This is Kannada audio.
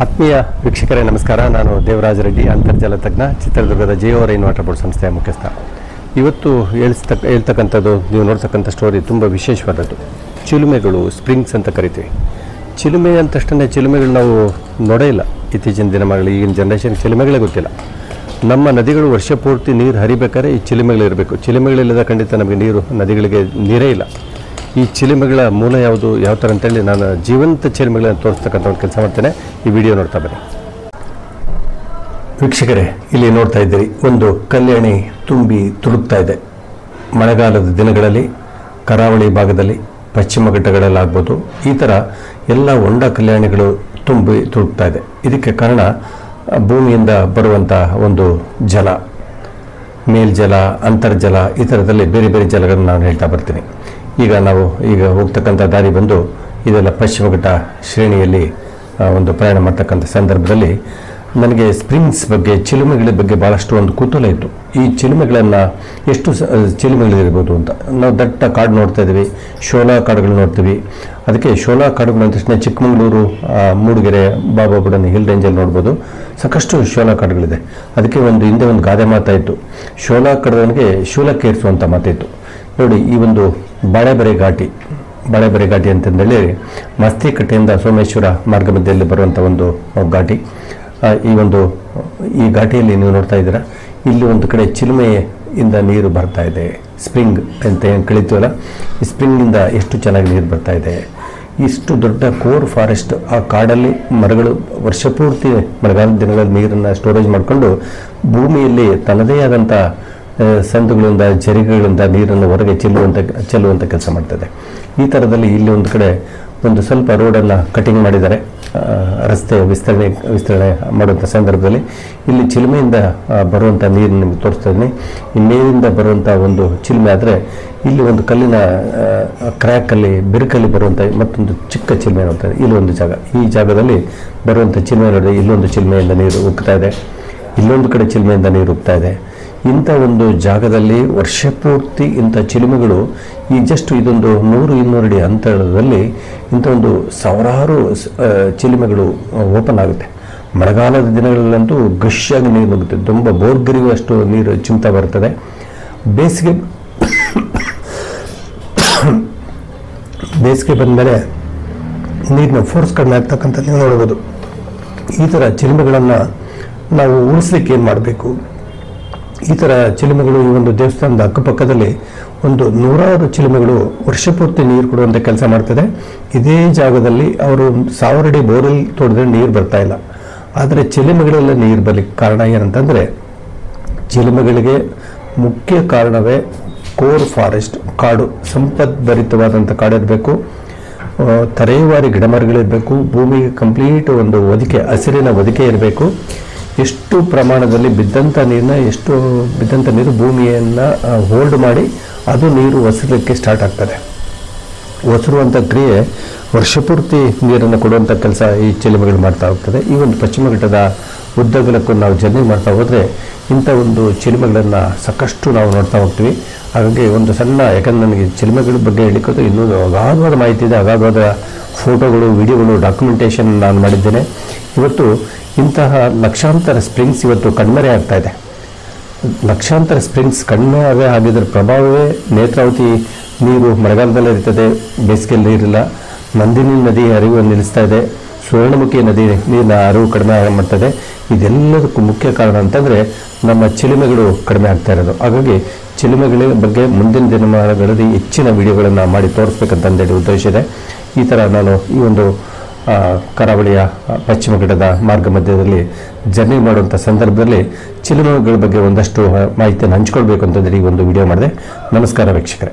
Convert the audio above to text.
ಆತ್ಮೀಯ ವೀಕ್ಷಕರೇ ನಮಸ್ಕಾರ. ನಾನು ದೇವರಾಜ ರೆಡ್ಡಿ, ಅಂತರ್ಜಲ ತಜ್ಞ, ಚಿತ್ರದುರ್ಗದ ಜಿಯೋ ರೈನ್ ವಾಟರ್ ಬೋರ್ಡ್ ಸಂಸ್ಥೆಯ ಮುಖ್ಯಸ್ಥ. ಇವತ್ತು ಹೇಳ್ತಕ್ಕಂಥದ್ದು, ನೀವು ನೋಡ್ತಕ್ಕಂಥ ಸ್ಟೋರಿ ತುಂಬ ವಿಶೇಷವಾದದ್ದು. ಚಿಲುಮೆಗಳು, ಸ್ಪ್ರಿಂಗ್ಸ್ ಅಂತ ಕರಿತೀವಿ. ಚಿಲುಮೆ ಅಂದ ತಕ್ಷಣ ಚಿಲುಮೆಗಳು ನಾವು ನೋಡೇ ಇಲ್ಲ. ಇತ್ತೀಚಿನ ದಿನಮಾನಗಳು, ಈಗಿನ ಜನ್ರೇಷನ್ ಚಿಲುಮೆಗಳೇ ಗೊತ್ತಿಲ್ಲ. ನಮ್ಮ ನದಿಗಳು ವರ್ಷ ಪೂರ್ತಿ ನೀರು ಹರಿಬೇಕಾದ್ರೆ ಈ ಚಿಲುಮೆಗಳಿರಬೇಕು. ಚಿಲುಮೆಗಳಿಲ್ಲದ ಖಂಡಿತ ನಮಗೆ ನದಿಗಳಿಗೆ ನೀರೇ ಇಲ್ಲ. ಈ ಚಿಲುಮೆಗಳ ಮೂಲ ಯಾವುದು, ಯಾವ ಥರ ಅಂತೇಳಿ ನಾನು ಜೀವಂತ ಚಿಲುಮೆಗಳನ್ನು ತೋರಿಸ್ತಕ್ಕಂಥ ಒಂದು ಕೆಲಸ ಮಾಡ್ತೇನೆ. ಈ ವಿಡಿಯೋ ನೋಡ್ತಾ ಬನ್ನಿ. ವೀಕ್ಷಕರೇ, ಇಲ್ಲಿ ನೋಡ್ತಾ ಇದ್ದೀರಿ, ಒಂದು ಕಲ್ಯಾಣಿ ತುಂಬಿ ತುಳುಕ್ತಾ ಇದೆ. ಮಳೆಗಾಲದ ದಿನಗಳಲ್ಲಿ ಕರಾವಳಿ ಭಾಗದಲ್ಲಿ, ಪಶ್ಚಿಮ ಘಟ್ಟಗಳಲ್ಲಾಗ್ಬೋದು, ಈ ಥರ ಎಲ್ಲ ಹೊಂಡ ಕಲ್ಯಾಣಿಗಳು ತುಂಬಿ ತುಳುಕ್ತಾ ಇದೆ. ಇದಕ್ಕೆ ಕಾರಣ ಭೂಮಿಯಿಂದ ಬರುವಂಥ ಒಂದು ಜಲ, ಮೇಲ್ಜಲ, ಅಂತರ್ಜಲ, ಈ ಥರದಲ್ಲಿ ಬೇರೆ ಬೇರೆ ಜಲಗಳನ್ನು ನಾನು ಹೇಳ್ತಾ ಬರ್ತೀನಿ. ಈಗ ಹೋಗ್ತಕ್ಕಂಥ ದಾರಿ ಬಂದು ಇದೆಲ್ಲ ಪಶ್ಚಿಮ ಘಟ್ಟ ಶ್ರೇಣಿಯಲ್ಲಿ ಒಂದು ಪ್ರಯಾಣ ಮಾಡ್ತಕ್ಕಂಥ ಸಂದರ್ಭದಲ್ಲಿ ನನಗೆ ಸ್ಪ್ರಿಂಗ್ಸ್ ಬಗ್ಗೆ, ಚಿಲುಮೆಗಳ ಬಗ್ಗೆ ಭಾಳಷ್ಟು ಒಂದು ಕುತೂಹಲ ಇತ್ತು. ಈ ಚಿಲುಮೆಗಳನ್ನು ಎಷ್ಟು ಚಿಲುಮೆಗಳಿರ್ಬೋದು ಅಂತ. ನಾವು ದಟ್ಟ ಕಾಡು ನೋಡ್ತಾ ಇದ್ದೀವಿ, ಶೋಲಾ ಕಾಡುಗಳು ನೋಡ್ತೀವಿ. ಅದಕ್ಕೆ ಶೋಲಾ ಕಾಡುಗಳು ಅಂದ ತಕ್ಷಣ ಚಿಕ್ಕಮಗಳೂರು, ಮೂಡಿಗೆರೆ, ಬಾಬಾ ಬುಡನ್ ಹಿಲ್ ರೇಂಜಲ್ಲಿ ನೋಡ್ಬೋದು, ಸಾಕಷ್ಟು ಶೋಲಾ ಕಾಡುಗಳಿದೆ. ಅದಕ್ಕೆ ಹಿಂದೆ ಒಂದು ಗಾದೆ ಮಾತಾಯಿತು, ಶೋಲಾ ಕಾಡುಗಳಿಗೆ ಶೂಲಕ್ಕೆ ಏರಿಸುವಂಥ ಮಾತಾಯಿತು. ನೋಡಿ, ಈ ಒಂದು ಬಾಳೆಬೆರೆ ಘಾಟಿ ಅಂತಂದೇಳಿ ಮಸ್ತಿಕಟ್ಟೆಯಿಂದ ಸೋಮೇಶ್ವರ ಮಾರ್ಗ ಮಧ್ಯದಲ್ಲಿ ಬರುವಂಥ ಒಂದು ಘಾಟಿ. ಈ ಘಾಟಿಯಲ್ಲಿ ನೀವು ನೋಡ್ತಾ ಇದ್ದೀರಾ, ಇಲ್ಲಿ ಒಂದು ಕಡೆ ಚಿಲುಮೆಯಿಂದ ನೀರು ಬರ್ತಾ ಇದೆ. ಸ್ಪ್ರಿಂಗ್ ಅಂತ ಏನು ಕಳಿತೀವಲ್ಲ, ಈ ಸ್ಪ್ರಿಂಗಿಂದ ಎಷ್ಟು ಚೆನ್ನಾಗಿ ನೀರು ಬರ್ತಾ ಇದೆ. ಇಷ್ಟು ದೊಡ್ಡ ಕೋರ್ ಫಾರೆಸ್ಟ್, ಆ ಕಾಡಲ್ಲಿ ಮರಗಳು ವರ್ಷ ಪೂರ್ತಿ ಮಳೆಗಾಲದ ದಿನಗಳಲ್ಲಿ ನೀರನ್ನು ಸ್ಟೋರೇಜ್ ಮಾಡಿಕೊಂಡು ಭೂಮಿಯಲ್ಲಿ ತನ್ನದೇ ಆದಂಥ ಸಂದುಗಳಿಂದ, ಜರಿಗಳಿಂದ ನೀರನ್ನು ಹೊರಗೆ ಚೆಲ್ಲುವಂಥ ಕೆಲಸ ಮಾಡ್ತದೆ. ಈ ಥರದಲ್ಲಿ ಇಲ್ಲಿ ಒಂದು ಕಡೆ ಒಂದು ಸ್ವಲ್ಪ ರೋಡನ್ನು ಕಟಿಂಗ್ ಮಾಡಿದ್ದಾರೆ, ರಸ್ತೆ ವಿಸ್ತರಣೆ ಮಾಡುವಂಥ ಸಂದರ್ಭದಲ್ಲಿ ಇಲ್ಲಿ ಚಿಲುಮೆಯಿಂದ ಬರುವಂಥ ನೀರನ್ನು ನಿಮಗೆ ತೋರಿಸ್ತಾ ಇದ್ದೀನಿ. ಈ ನೀರಿಂದ ಬರುವಂಥ ಒಂದು ಚಿಲುಮೆ ಆದರೆ, ಇಲ್ಲಿ ಒಂದು ಕಲ್ಲಿನ ಕ್ರ್ಯಾಕಲ್ಲಿ, ಬಿರುಕಲ್ಲಿ ಬರುವಂಥ ಮತ್ತೊಂದು ಚಿಕ್ಕ ಚಿಲುಮೆ ನೋಡ್ತಾರೆ. ಇಲ್ಲಿ ಒಂದು ಜಾಗ, ಈ ಜಾಗದಲ್ಲಿ ಬರುವಂಥ ಚಿಲುಮೆ ನೋಡಿದ್ರೆ ಇಲ್ಲೊಂದು ಚಿಲುಮೆಯಿಂದ ನೀರು ಉಗ್ತಾ ಇದೆ, ಇಲ್ಲೊಂದು ಕಡೆ ಚಿಲುಮೆಯಿಂದ ನೀರು ಉಗ್ತಾ ಇದೆ. ಇಂಥ ಒಂದು ಜಾಗದಲ್ಲಿ ವರ್ಷ ಪೂರ್ತಿ ಇಂಥ ಚಿಲುಮೆಗಳು, ಈ ಜಸ್ಟ್ ಇದೊಂದು 100-200 ಅಡಿ ಅಂತರದಲ್ಲಿ ಇಂಥ ಒಂದು ಸಾವಿರಾರು ಚಿಲುಮೆಗಳು ಓಪನ್ ಆಗುತ್ತೆ. ಮಳೆಗಾಲದ ದಿನಗಳಲ್ಲಂತೂ ಗಶ್ಯಾಗಿ ನೀರು ನುಗ್ಗುತ್ತೆ, ತುಂಬ ಬೋರ್ಗರಿಯುವಷ್ಟು ನೀರು ಚಿಮ್ತಾ ಬರ್ತದೆ. ಬೇಸಿಗೆ ಬಂದಮೇಲೆ ನೀರಿನ ಫೋರ್ಸ್ ಕಡಿಮೆ ಆಗ್ತಕ್ಕಂಥ ನೀವು ನೋಡ್ಬೋದು. ಈ ಥರ ಚಿಲುಮೆಗಳನ್ನು ನಾವು ಉಳಿಸ್ಲಿಕ್ಕೆ ಏನು ಮಾಡಬೇಕು? ಈ ಥರ ಚಿಲುಮೆಗಳು ಈ ಒಂದು ದೇವಸ್ಥಾನದ ಅಕ್ಕಪಕ್ಕದಲ್ಲಿ ಒಂದು 100 ಚಿಲುಮೆಗಳು ವರ್ಷ ಪೂರ್ತಿ ನೀರು ಕೊಡುವಂಥ ಕೆಲಸ ಮಾಡ್ತದೆ. ಇದೇ ಜಾಗದಲ್ಲಿ ಅವರು 1000 ಅಡಿ ಬೋರ್ವೆಲ್ ತೋಡಿದ್ರೆ ನೀರು ಬರ್ತಾ ಇಲ್ಲ. ಆದರೆ ಚಿಲುಮೆಗಳೆಲ್ಲ ನೀರು ಬರಲಿಕ್ಕೆ ಕಾರಣ ಏನಂತಂದರೆ, ಚಿಲುಮೆಗಳಿಗೆ ಮುಖ್ಯ ಕಾರಣವೇ ಕೋರ್ ಫಾರೆಸ್ಟ್, ಕಾಡು, ಸಂಪದ್ಭರಿತವಾದಂಥ ಕಾಡಿರಬೇಕು, ತರೇವಾರಿ ಗಿಡಮರಗಳಿರಬೇಕು, ಭೂಮಿಗೆ ಕಂಪ್ಲೀಟ್ ಒಂದು ಹಸಿರಿನ ಹೊದಿಕೆ ಇರಬೇಕು. ಎಷ್ಟು ಪ್ರಮಾಣದಲ್ಲಿ ಬಿದ್ದಂಥ ನೀರು ಭೂಮಿಯನ್ನು ಹೋಲ್ಡ್ ಮಾಡಿ ಅದು ನೀರು ಒಸರಲಿಕ್ಕೆ ಸ್ಟಾರ್ಟ್ ಆಗ್ತದೆ. ಒಸರುವಂಥ ಕ್ರಿಯೆ ವರ್ಷ ಪೂರ್ತಿ ನೀರನ್ನು ಕೊಡುವಂಥ ಕೆಲಸ ಈ ಚಿಲುಮೆಗಳು ಮಾಡ್ತಾ ಹೋಗ್ತದೆ. ಈ ಒಂದು ಪಶ್ಚಿಮ ಘಟ್ಟದ ಉದ್ದಗಲಕ್ಕೂ ನಾವು ಜರ್ನಿ ಮಾಡ್ತಾ ಹೋದರೆ ಇಂಥ ಒಂದು ಚಿಲುಮೆಗಳನ್ನು ಸಾಕಷ್ಟು ನಾವು ನೋಡ್ತಾ ಹೋಗ್ತೀವಿ. ಹಾಗಾಗಿ ಒಂದು ಸಣ್ಣ, ಯಾಕಂದರೆ ನನಗೆ ಚಿಲುಮೆಗಳ ಬಗ್ಗೆ ಹೇಳಿಕೋದು ಇನ್ನೂ ಅಗಾಧವಾದ ಮಾಹಿತಿ ಇದೆ, ಅಗಾಧವಾದ ಫೋಟೋಗಳು, ವಿಡಿಯೋಗಳು, ಡಾಕ್ಯುಮೆಂಟೇಷನ್ ನಾನು ಮಾಡಿದ್ದೇನೆ. ಇವತ್ತು ಇಂತಹ ಲಕ್ಷಾಂತರ ಸ್ಪ್ರಿಂಗ್ಸ್ ಇವತ್ತು ಕಣ್ಮರೆ ಆಗ್ತಾ ಇದೆ. ಲಕ್ಷಾಂತರ ಸ್ಪ್ರಿಂಗ್ಸ್ ಕಡಿಮೆ ಆಗಿದ್ದರ ಪ್ರಭಾವವೇ ನೇತ್ರಾವತಿ ನೀರು ಮಳೆಗಾಲದಲ್ಲೇ ಇರ್ತದೆ, ಬೇಸಿಗೆಯಲ್ಲಿ ನೀರಿಲ್ಲ. ನಂದಿನಿ ನದಿ ಹರಿವು ನಿಲ್ಲಿಸ್ತಾ ಇದೆ, ಸುವರ್ಣಮುಖಿ ನದಿ ನೀರಿನ ಹರಿವು ಕಡಿಮೆ ಮಾಡ್ತದೆ. ಇದೆಲ್ಲದಕ್ಕೂ ಮುಖ್ಯ ಕಾರಣ ಅಂತಂದರೆ ನಮ್ಮ ಚಿಲುಮೆಗಳು ಕಡಿಮೆ ಆಗ್ತಾ ಇರೋದು. ಹಾಗಾಗಿ ಚಿಲುಮೆಗಳ ಬಗ್ಗೆ ಮುಂದಿನ ದಿನಮಾನಗಳಲ್ಲಿ ಹೆಚ್ಚಿನ ವಿಡಿಯೋಗಳನ್ನು ಮಾಡಿ ತೋರಿಸ್ಬೇಕಂತಂದೇಳಿ ಉದ್ದೇಶ ಇದೆ. ಈ ಥರ ನಾನು ಈ ಒಂದು ಕರಾವಳಿಯ ಪಶ್ಚಿಮ ಘಟ್ಟದ ಮಾರ್ಗ ಮಧ್ಯದಲ್ಲಿ ಜರ್ನಿ ಮಾಡುವಂಥ ಸಂದರ್ಭದಲ್ಲಿ ಚಿಲುಮೆಗಳ ಬಗ್ಗೆ ಒಂದಷ್ಟು ಮಾಹಿತಿಯನ್ನು ಹಂಚ್ಕೊಳ್ಬೇಕು ಅಂತಂದರೆ ಈ ಒಂದು ವಿಡಿಯೋ ಮಾಡಿದೆ. ನಮಸ್ಕಾರ ವೀಕ್ಷಕರೇ.